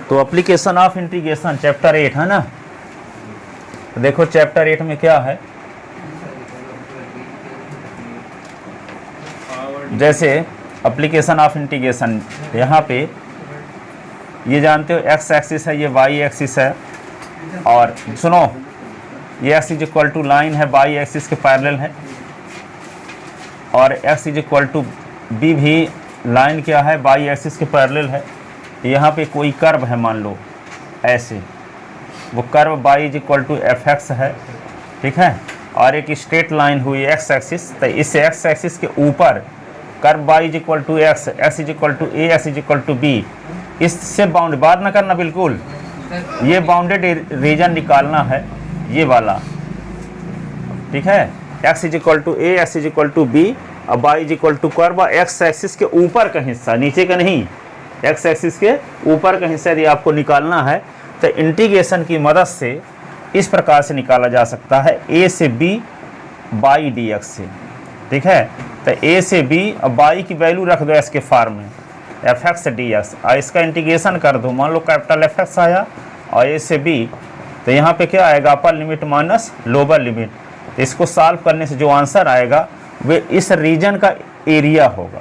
तो application of integration chapter 8 है ना। तो देखो चैप्टर 8 में क्या है, जैसे एप्लीकेशन ऑफ इंटीग्रेशन, यहाँ पे ये जानते हो एक्स एक्सिस है, ये वाई एक्सिस है, और सुनो ये x is equal to line है वाई एक्सिस के पैरेलल है, और x is equal to b भी लाइन क्या है वाई एक्सिस के पैरेलल है। यहाँ पे कोई कर्व है मान लो ऐसे, वो curve y is equal to f x है, ठीक है, और एक स्ट्रेट लाइन हुई एक्स एक्सिस, तो इस एक्स एक्सिस के ऊपर curve y is equal to x, x is equal to a, x is equal to b, इससे बाउंड बात ना करना बिल्कुल, ये बाउंडेड रीजन निकालना है ये वाला, ठीक है, x is equal to a, x is equal to b, और y is equal to curve x axis के ऊपर का हिस्सा, नीचे का नहीं, एक्स एक्सिस के ऊपर का हिस्सा यदि आपको निकालना है तो इंटीग्रेशन की मदद से इस प्रकार से निकाला जा सकता है, ए से बी बाई डी एक्स से, ठीक है। तो ए से बी और बाई की वैल्यू रख दो एस के फॉर्म में, एफ एक्स डी एक्स, और इसका इंटीग्रेशन कर दो, मान लो कैपिटल एफ एक्स आया और ए से बी, तो यहाँ पे क्या आएगा अपर लिमिट माइनस लोअर लिमिट, तो इसको सॉल्व करने से जो आंसर आएगा वे इस रीजन का एरिया होगा,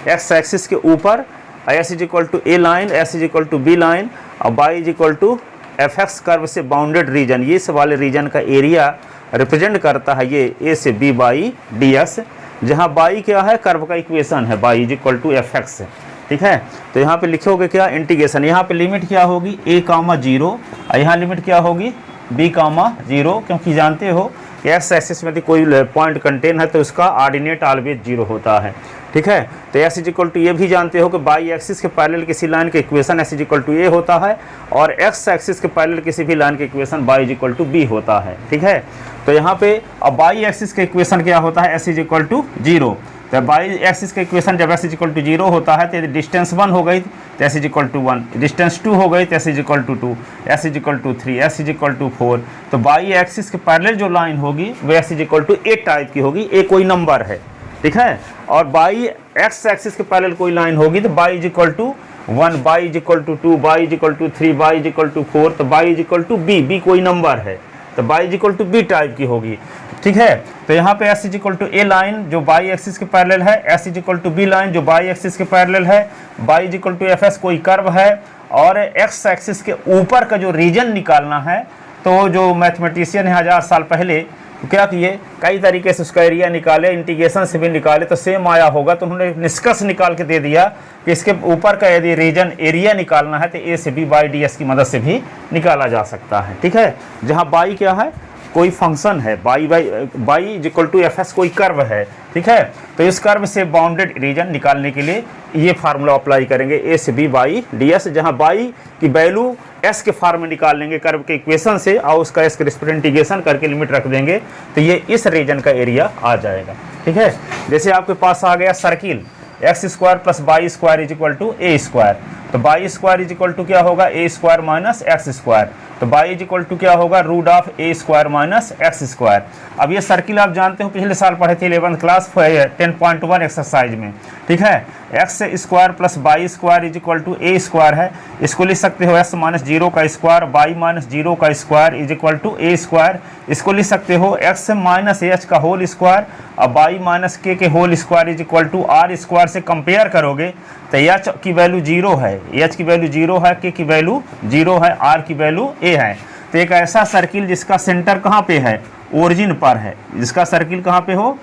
एक्स एक्सिस के ऊपर x is equal to a line, x is equal to b line, और y is equal to f x curve से बाउंडेड रीजन, ये इस वाले रीजन का एरिया रिप्रेजेंट करता है ये ए से बी बाई डी एक्स, जहाँ बाई क्या है कर्व का इक्वेशन है y is equal to f x, ठीक है। तो यहाँ पे लिखोगे क्या इंटीग्रेशन, यहाँ पे लिमिट क्या होगी a कामा 0, और यहाँ लिमिट क्या होगी b कामा 0, क्योंकि जानते हो कि एक्स एक्सिस में यदि कोई पॉइंट कंटेन है तो उसका ऑर्डिनेट ऑलवेज 0 होता है, ठीक है। तो एस इज इक्वल टू ये भी जानते हो कि बाई एक्सिस के पैरेलल किसी लाइन के equation x is equal to a होता है, और एक्स एक्सिस के पैरेलल किसी भी लाइन के equation by is equal to b होता है, ठीक है। तो यहाँ पे अब बाई एक्सिस के इक्वेशन क्या होता है एस इज इक्वल टू 0, तो बाई एक्सिस के इक्वेशन जब एस इज इक्वल टू 0 होता है तो डिस्टेंस 1 हो गई तो S is equal to 1, distance 2 हो गई तो S is equal to 2, x is equal to 3, x is equal to 4। तो बाई एक्सिस के पैरेलल जो लाइन होगी वो x is equal to a type की होगी, ए कोई नंबर है, ठीक है, और बाई एक्स एक्सिस के पैरेलल कोई लाइन होगी तो y is equal to 1, y is equal to 2, y is equal to 3, y is equal to 4, तो y is equal to b, b कोई नंबर है तो y is equal to b type की होगी, ठीक है। तो यहाँ पे x is equal to a line जो बाई एक्सिस के पैरेलल है, x is equal to b line जो बाई एक्सिस के पैरेलल है, y is equal to f x कोई कर्व है, और एक्स एक्सिस के ऊपर का जो रीजन निकालना है, तो जो मैथमेटिशियन है 1000 साल पहले तो क्या किए कई तरीके से उसका एरिया निकाले, इंटीग्रेशन से भी निकाले तो सेम आया होगा, तो उन्होंने निष्कर्ष निकाल के दे दिया कि इसके ऊपर का यदि रीजन एरिया निकालना है तो ए से बी बाई डी एस की मदद से भी निकाला जा सकता है, ठीक है। जहाँ बाई क्या है कोई फंक्शन है, y is equal to f x कोई कर्व है, ठीक है। तो इस कर्व से बाउंडेड रीजन निकालने के लिए ये फार्मूला अप्लाई करेंगे ए से बी बाई डी एस, जहाँ बाई की वैल्यू एस के फॉर्म में निकाल लेंगे कर्व के इक्वेशन से, और उसका एस के रिस्पेक्ट इंटीग्रेशन करके लिमिट रख देंगे तो ये इस रीजन का एरिया आ जाएगा, ठीक है। जैसे आपके पास आ गया circle x square plus y square is equal to a square, तो y square is equal to क्या होगा a square minus x square, तो बाई इज इक्वल टू क्या होगा root of a square minus x square. अब ये circle आप जानते हो पिछले साल पढ़े थे 11th क्लास 10.1 एक्सरसाइज में, ठीक है। X square plus y square is equal to a square है, इसको लिख सकते हो एक्स माइनस 0 का स्क्वायर बाई माइनस 0 का square is equal to a square, इसको लिख सकते हो एक्स माइनस एच का होल स्क्वायर और y minus k whole square is equal to r square से कंपेयर करोगे तो एच की वैल्यू 0 है, एच की वैल्यू 0 है, के की वैल्यू 0 है, आर की वैल्यू ए है। तो एक ऐसा सर्किल जिसका सेंटर कहाँ पे है ओरिजिन पर है, जिसका सर्किल कहाँ पे हो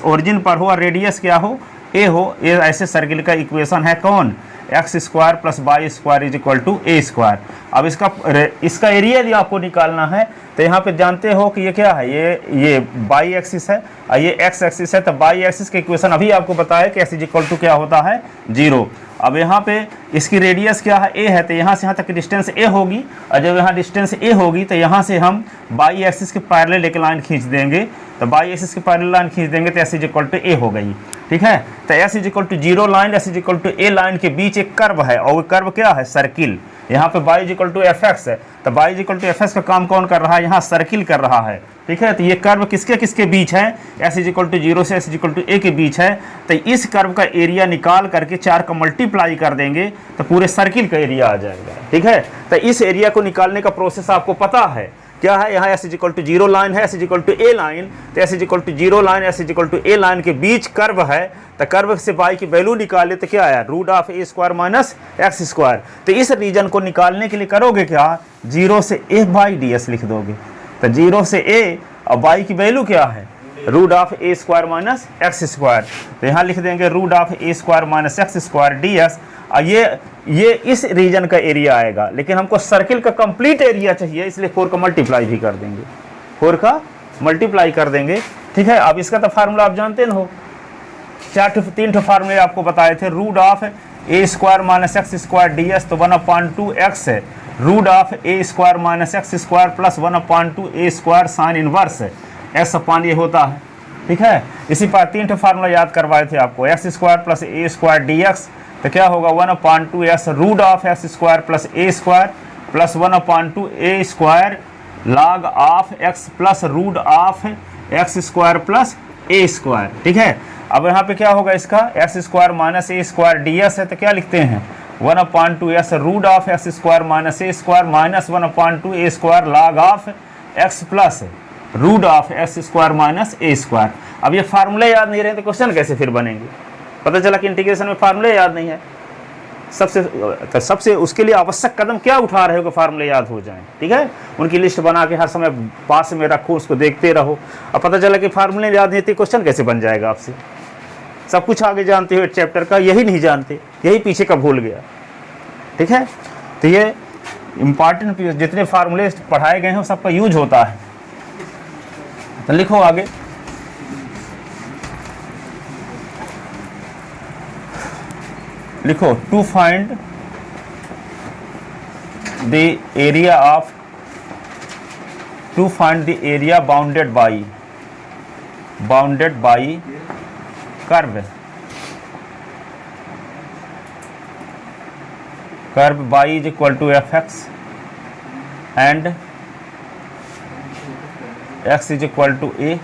ओरिजिन पर हो और रेडियस क्या हो ए हो, ये ऐसे सर्किल का इक्वेशन है कौन x square plus y square is equal to a square. अब इसका एरिया यदि आपको निकालना है तो यहाँ पे जानते हो कि ये क्या है, ये बाई एक्सिस है और ये एक्स एक्सिस है, तो बाई एक्सिस का इक्वेशन अभी आपको बताया कि एक्स इज इक्वल टू क्या होता है 0। अब यहाँ पे इसकी रेडियस क्या है ए है, तो यहाँ से यहाँ तक डिस्टेंस ए होगी, और जब यहाँ डिस्टेंस ए होगी तो यहाँ से हम बाई एक्सिस के पैरेलल एक लाइन खींच देंगे, तो बाई एक्सिस के पैरेलल लाइन खींच देंगे तो S is equal to a हो गई, ठीक है। तो S is equal to 0 line x is equal to a line के बीच एक कर्व है, और वो कर्व क्या है सर्किल, यहाँ पे y equal to f x है, तो y equal to f x का काम कौन कर रहा है, यहाँ सर्किल कर रहा है। ठीक है, तो ये कर्व किसके किसके बीच है, s इक्वल टू 0 से s इक्वल टू a के बीच है। तो इस कर्व का एरिया निकाल करके 4 का मल्टीप्लाई कर देंगे तो पूरे सर्किल का एरिया आ जाएगा। ठीक है, तो इस एरिया को निकालने का प्रोसेस आपको पता है क्या है। यहाँ s इक्वल टू 0 लाइन है, s equal to a line, तो s equal to 0 line s equal to a line के बीच कर्व है। तो कर्व से y की वैल्यू निकाले तो क्या आया, root of a square minus x square. तो इस रीजन को निकालने के लिए करोगे क्या, 0 से a बाई ds लिख दोगे। तो 0 से a और y की वैल्यू क्या है, root of a square minus x square. तो यहाँ लिख देंगे root of a square minus x square ds। ये इस रीजन का एरिया आएगा, लेकिन हमको सर्किल का कंप्लीट एरिया चाहिए, इसलिए 4 का मल्टीप्लाई भी कर देंगे, 4 का मल्टीप्लाई कर देंगे। ठीक है, अब इसका तो फार्मूला आप जानते हो, 3 फार्मूले आपको बताए थे। Root of a square minus x square ds तो 1/2 x है, root of a square minus x square plus 1/2 a square sine inverse है, s अपान ये होता है। ठीक है, इसी पर 3 फार्मूला याद करवाए थे आपको, x square plus a square dx तो क्या होगा 1/2 s root of s square plus a square plus 1/2 a square log of x plus root of x square plus a square. ठीक है, अब यहाँ पे क्या होगा, इसका x square minus a square ds है, तो क्या लिखते हैं 1/2 s root of x square minus a square minus 1/2 a square log of x plus root of x square minus a square. अब ये फार्मूले याद नहीं रहे तो क्वेश्चन कैसे फिर बनेंगे। पता चला कि इंटीग्रेशन में फार्मूले याद नहीं है। सबसे उसके लिए आवश्यक कदम क्या उठा रहे हो कि फार्मूले याद हो जाएं। ठीक है, उनकी लिस्ट बना के हर समय पास में रखो, उसको देखते रहो। अब पता चला कि फार्मूले याद नहीं थे, क्वेश्चन कैसे बन जाएगा आपसे। सब कुछ आगे जानते हो चैप्टर का, यही नहीं जानते, यही पीछे का भूल गया। ठीक है, तो ये इम्पॉर्टेंट जितने फार्मूले पढ़ाए गए हैं सबका यूज होता है। तो लिखो आगे, लिखो to find the area of area bounded by curve y is equal to f x and x is equal to a,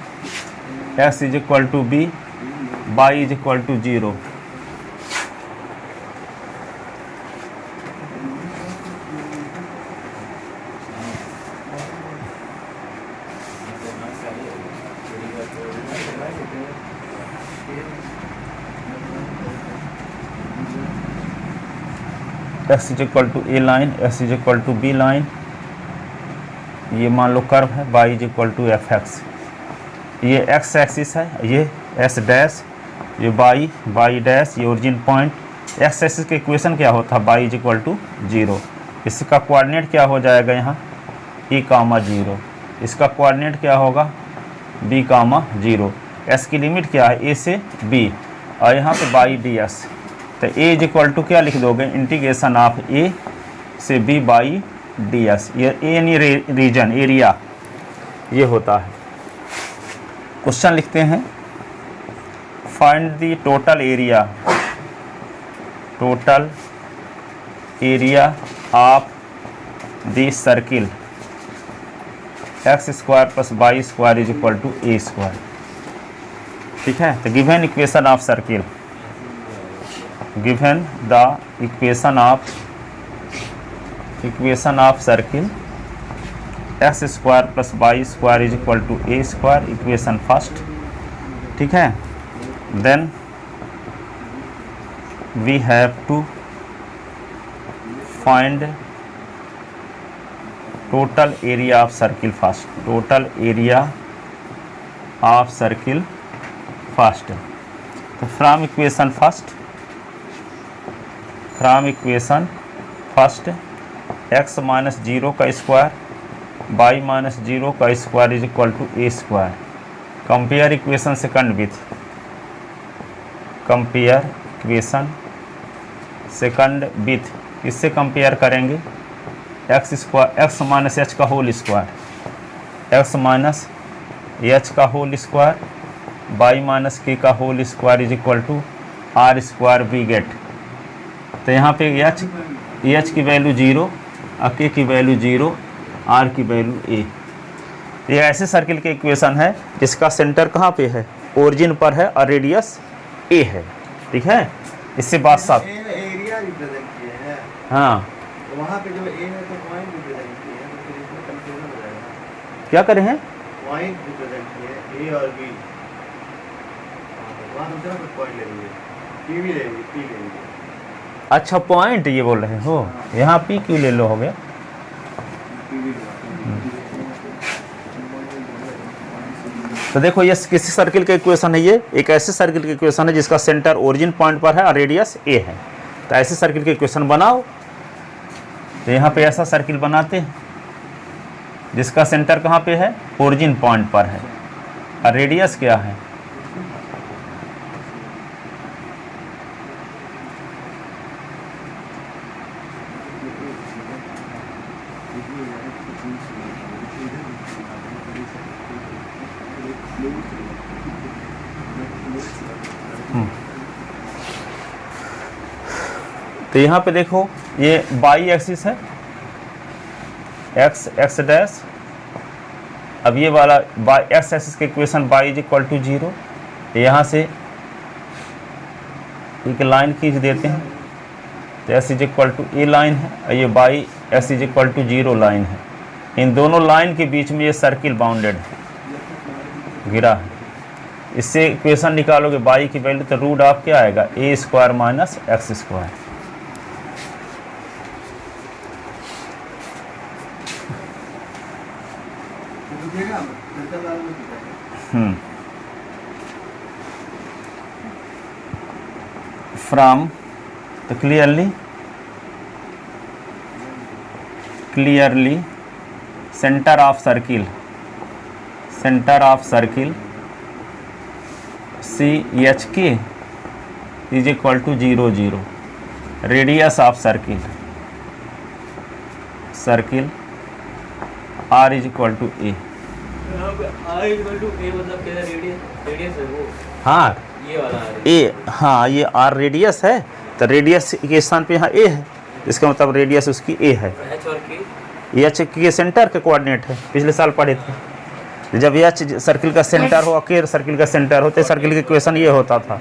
x is equal to b, y is equal to 0। x is equal to a line, x is equal to b line, ये मान लो curve है, y is equal to f x. ये x axis है, ये s dash, ये y dash, ये origin point. x axis का इक्वेशन क्या होता है, y इज इक्वल टू 0। इसका कोऑर्डिनेट क्या हो जाएगा यहाँ a, 0। इसका कोऑर्डिनेट क्या होगा b, 0। s की लिमिट क्या है a से b, और यहाँ पे y ds। तो a इज इक्वल टू क्या लिख दोगे, इंटीग्रेशन ऑफ a से b बाई ds। ये a यानी रीजन एरिया ये होता है। क्वेश्चन लिखते हैं, find the total area of the circle x square plus y square is equal to a square. ठीक है, तो given equation of circle, given the equation of circle x square plus y square is equal to a square, equation first। ठीक है, then we have to find total area of circle first, तो from equation first x minus 0 का square y minus 0 का square is equal to a square. Compare equation second with, इससे compare करेंगे x minus h का whole square, x minus h का whole square, y minus k का whole square is equal to r square we get. तो यहाँ पे h H की value 0, के की वैल्यू 0, आर की वैल्यू ए। ये ऐसे सर्किल के इक्वेशन है जिसका सेंटर कहाँ पे है, ओरिजिन पर है और रेडियस ए है। ठीक है, इससे बात साफ। एरिया रिप्रेजेंट किए हैं। हाँ, तो वहाँ पे जो ए है तो पॉइंट रिप्रेजेंट किए हैं, तो फिर इसमें कंफ्यूजन हो जाएगा। क्या करें हैं, पॉइंट रिप्रेजेंट किए हैं ए और बी, वहाँ हम सिर्फ पॉइंट ले लेंगे, पी भी ले लेंगे, पी ले लेंगे। अच्छा पॉइंट ये बोल रहे हो, यहाँ पी क्यू ले लो, हो गया। तो देखो ये किसी सर्किल का इक्वेशन है, ये एक ऐसे सर्किल का इक्वेशन है जिसका सेंटर ओरिजिन पॉइंट पर है और रेडियस ए है। तो ऐसे सर्किल का इक्वेशन बनाओ। तो यहाँ पे ऐसा सर्किल बनाते हैं जिसका सेंटर कहाँ पे है, ओरिजिन पॉइंट पर है और रेडियस क्या है, तो यहाँ पे देखो ये बाई एक्सिस है, एक्स एक्स डैश। अब ये वाला बाई एक्स एक्सिस के equation by is equal to 0। यहाँ से एक लाइन खींच देते हैं, तो S is equal to a line है और ये by s is equal to 0 line है। इन दोनों लाइन के बीच में ये सर्किल बाउंडेड है, गिरा है। इससे इक्वेशन निकालोगे बाई की वैल्यू, तो रूट ऑफ क्या आएगा, a square minus x square. From, तो clearly centre of circle c h के is equal to 0 0, radius of circle r is equal to a. मतलब क्या रेडियस है वो, हाँ ये वाला ए, हाँ ये आर रेडियस है, तो रेडियस के स्थान पे यहाँ ए है, इसका मतलब रेडियस उसकी ए है। एच और के, एच के सेंटर का कोऑर्डिनेट है, पिछले साल पढ़े थे। जब एच सर्किल का सेंटर हो, के सर्किल का सेंटर होते, सर्किल का इक्वेशन ये होता था,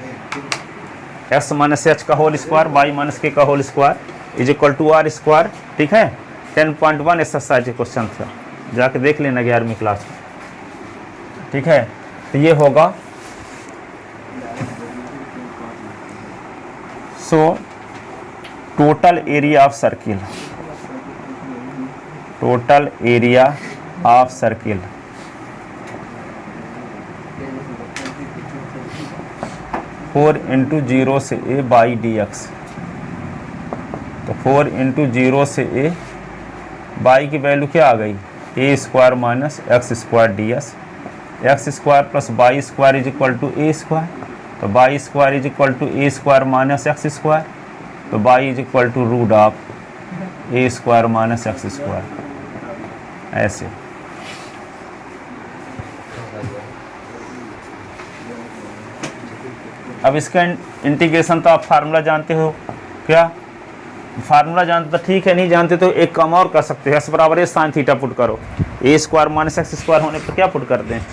एक्स माइनस एच का whole square y minus k का whole square is equal to r square. ठीक है, 10.1 एक्सरसाइज क्वेश्चन था, जाके देख लेना 11वीं क्लास में। ठीक है, तो ये होगा, so total area of circle, 4 into 0 से ए बाई डी एक्स। तो 4 इंटू 0 से ए, बाई की वैल्यू क्या आ गई, a square minus x square d x. X square plus y square is equal to a square, तो y square is equal to a square minus x square, तो y is equal to root of a square minus x square. ऐसे अब इसका integration तो आप formula जानते हो, क्या फार्मूला जानते तो ठीक है, नहीं जानते तो एक काम और कर सकते हो, एक्स बराबर ए साइन थीटा पुट करो, ए स्क्वायर माइनस एक्स स्क्वायर होने पर क्या पुट करते हैं,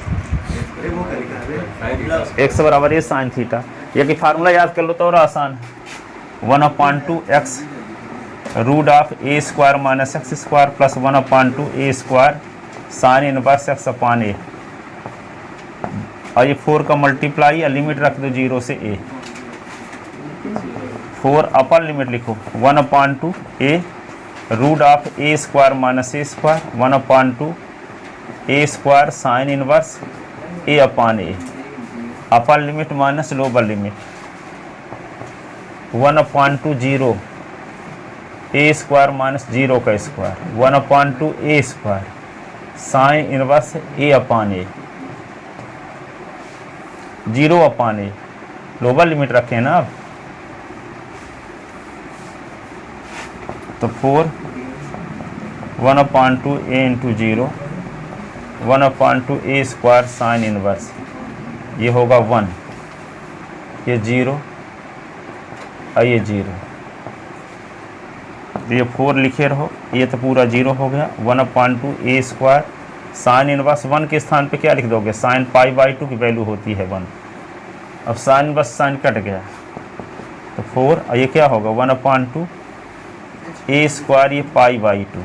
एक्स बराबर ए साइन थीटा। या कि फार्मूला याद कर लो तो और आसान है, 1/2 x root of a square minus x square plus 1/2 a square sine inverse x upon a. और ये 4 का मल्टीप्लाई या लिमिट रख दो 0 से ए, 4 अपर लिमिट लिखो 1/2 a root of a square minus a square 1/2 a square sine inverse a upon a. Upper limit minus lower limit 1/2 0 a square minus 0 का square 1/2 a square sine inverse a upon a, 0 upon a, lower limit रखें ना अब। तो 4 1/2 a into 0 1/2 a square sine inverse, ये होगा 1, ये 0 और ये 0। ये 4 लिखे रहो, ये तो पूरा 0 हो गया। 1/2 a स्क्वायर साइन इनवर्स 1 के स्थान पे क्या लिख दोगे, साइन पाई/2 की वैल्यू होती है 1। अब साइन इनवर्स साइन कट गया तो 4, और ये क्या होगा 1/2 a स्क्वायर, ये पाई/2।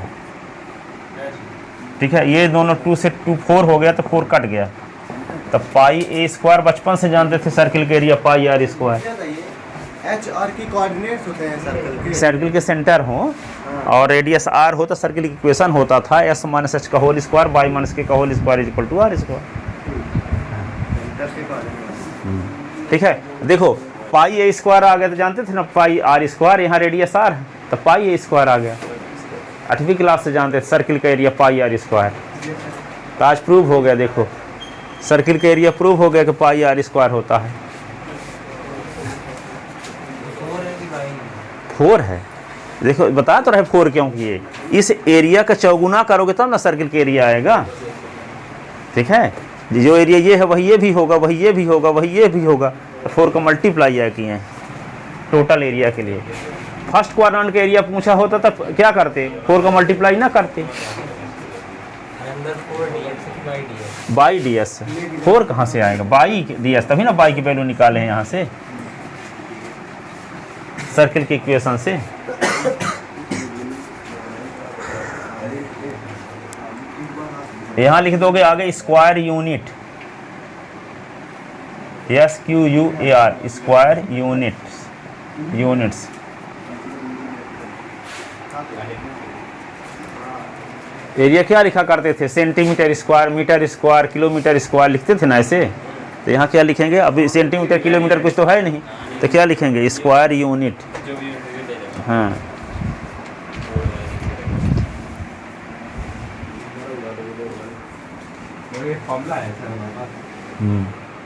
ठीक है, ये दोनों 2 से 2 4 हो गया तो 4 कट गया। तब पाई a स्क्वायर बचपन से जानते थे सर्किल के area pi r square. H R की कोऑर्डिनेट्स होते हैं सर्कल के, सर्किल के सेंटर हो और रेडियस r हो तो सर्किल की इक्वेशन होता था s माइनस h का whole square by minus k का whole square equal to r square. ठीक है, देखो पाई a स्क्वायर आ गया तो जानते थे ना पाई r स्क्वायर, यहाँ रेडियस r है तो पाई a स्क्वायर आ गया। 8वीं क्लास से जानते थे सर्किल का एरिया पाई r स्क्वायर। तो आज प्रूव हो गया, देखो सर्किल का एरिया प्रूव हो गया कि पाई r स्क्वायर होता है। 4 है, देखो बता तो रहे 4 क्यों किए, इस एरिया का चौगुना करोगे तब ना सर्किल का एरिया आएगा। ठीक है, जो एरिया ये है वही ये भी होगा, वही ये भी होगा, वही ये भी होगा, तो 4 का मल्टीप्लाई है किए हैं टोटल एरिया के लिए। फर्स्ट क्वाड्रेंट का एरिया पूछा होता तब क्या करते, 4 का मल्टीप्लाई ना करते बाई डी एस। 4 कहाँ से आएगा, बाई डी एस, तभी ना बाई की वैल्यू निकाले हैं यहाँ से सर्किल के इक्वेशन से। यहाँ लिख दोगे आगे square unit, SQUAR square units. Area क्या लिखा करते थे, centimetre square, metre square, kilometre square लिखते थे ना ऐसे। तो यहाँ क्या लिखेंगे, अभी सेंटीमीटर किलोमीटर कुछ तो है नहीं, तो क्या लिखेंगे स्क्वायर यूनिट। हाँ फॉर्मूला है सर हमारे पास,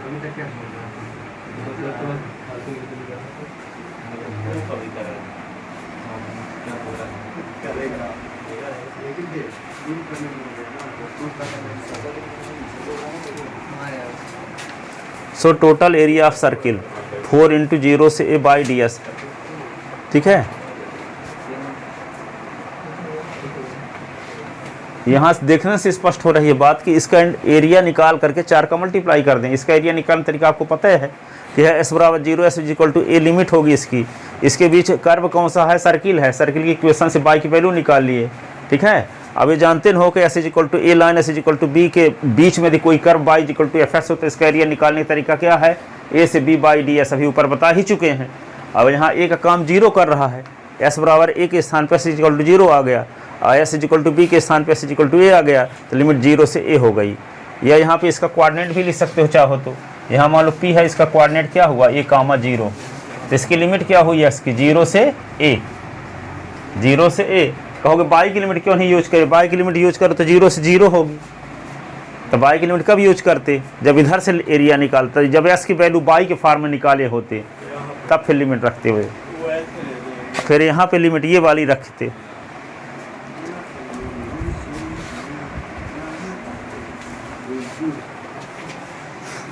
अभी तक क्या so total area of circle 4 × 0 से a बाई डी एस। ठीक है, यहाँ देखने से स्पष्ट हो रही है बात कि इसका एरिया निकाल करके 4 का मल्टीप्लाई कर दें। इसका एरिया निकालने तरीका आपको पता है कि है s बराबर 0, s equal to a limit होगी इसकी। इसके बीच कर्व कौन सा है, सर्किल है, सर्किल की इक्वेशन से बाई की वैल्यू निकाल लिए। ठीक है, अब ये जानते हो कि s equal to a line s equal to b के बीच में यदि कोई curve by equal to f s हो तो इसका एरिया निकालने का तरीका क्या है, a से b बाई डी एस, अभी ऊपर बता ही चुके हैं। अब यहाँ a का काम 0 कर रहा है, s बराबर a के स्थान पर s इक्वल टू 0 आ गया, s इक्वल टू b के स्थान पे s इक्वल टू a आ गया, तो लिमिट 0 से a हो गई। या यहाँ पे इसका कोऑर्डिनेट भी लिख सकते हो चाहो तो, यहाँ मान लो p है, इसका कोऑर्डिनेट क्या हुआ a, 0, तो इसकी लिमिट क्या हुई s की 0 से a, 0 से a। कहोगे बाई की लिमिट क्यों नहीं यूज करे, बाई की लिमिट यूज करो तो 0 से 0 होगी। तो बाई की लिमिट कब यूज करते, जब इधर से एरिया निकालते, जब s की वैल्यू बाई के फॉर्म में निकाले होते तब फिर लिमिट रखते हुए, फिर यहाँ पे लिमिट ये वाली रखते।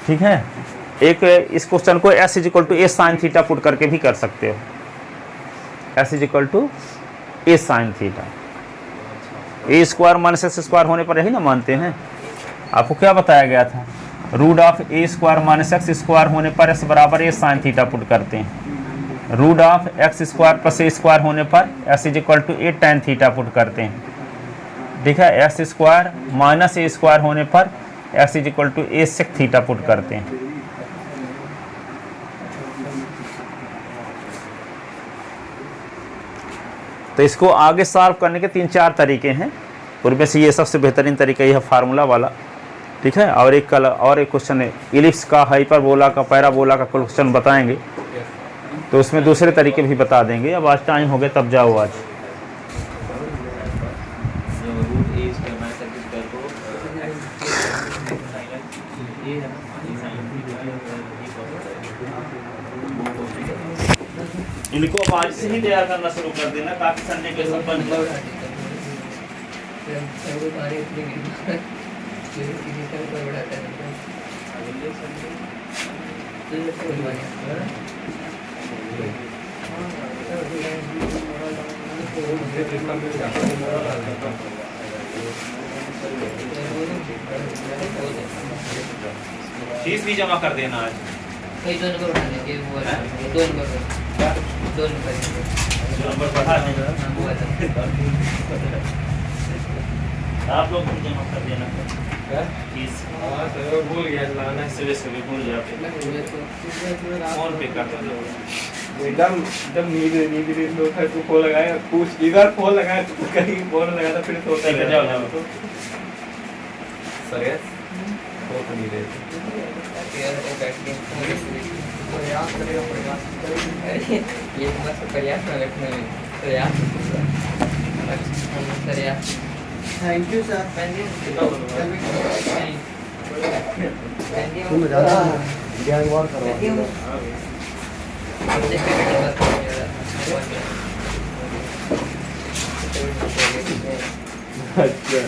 ठीक है, एक इस क्वेश्चन को s equal to a sine theta put करके भी कर सकते हो, s equal to a sine theta. a square minus s square होने पर यही ना मानते हैं, आपको क्या बताया गया था, root of a square minus x square होने पर s बराबर a साइन थीटा पुट करते हैं, root of x square plus a square होने पर s equal to a tan theta put करते हैं। ठीक है, s square minus a square होने पर s equal to a sec theta put करते हैं। तो इसको आगे सॉल्व करने के 3-4 तरीके हैं, उनमें से ये सबसे बेहतरीन तरीका यह फार्मूला वाला। ठीक है, और एक क्वेश्चन है इलिप्स का, हाइपरबोला का, पैराबोला का क्वेश्चन बताएंगे, तो उसमें दूसरे तरीके भी बता देंगे। अब आज टाइम हो गया, तब जाओ आज। इनको अब आज से ही तैयार करना शुरू कर देना, काफी संडे के सब बन जाएगा। फीस भी जमा कर देना आज। कई 2 नंबर उठा देंगे वो वाला 2 नंबर क्या 2 नंबर जो नंबर बढ़ा देना हाँ, वो वाला आप लोग भी जमा कर देना फीस। हाँ सर भूल गया लाना सुबह सुबह भूल जाते फोन पे कर दो। एकदम एकदम नींद नींद नींद लो था तू फोन लगाया कुछ इधर फोन लगाया तो कहीं फोन लगाया था फिर सोता ठीक है, जाओ, जाओ। सर यस तो नहीं रहे यार वो बैठ के प्रयास करेगा प्रयास अरे ये मस्त प्रयास में रखने में प्रयास प्रयास थैंक यू सर तुम ज्यादा ज्ञान वार करो अच्छा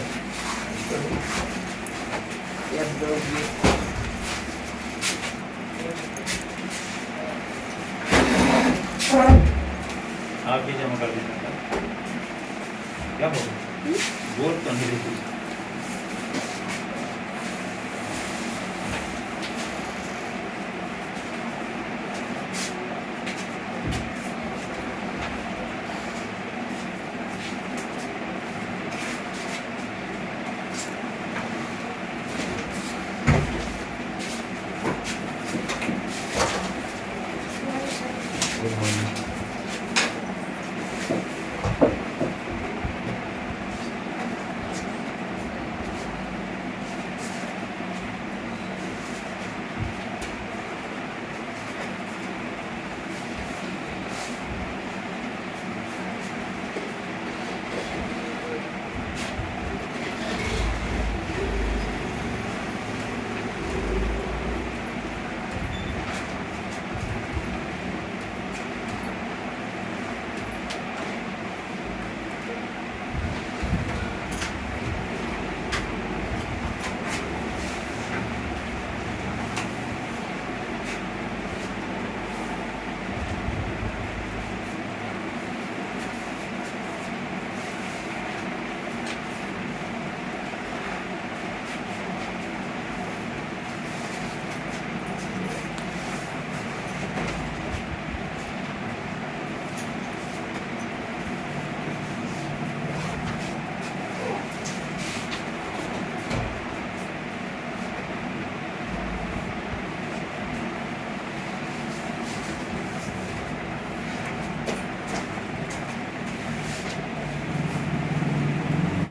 आप भी जमा कर देना। क्या होगा बोल तो नहीं रही। Good morning.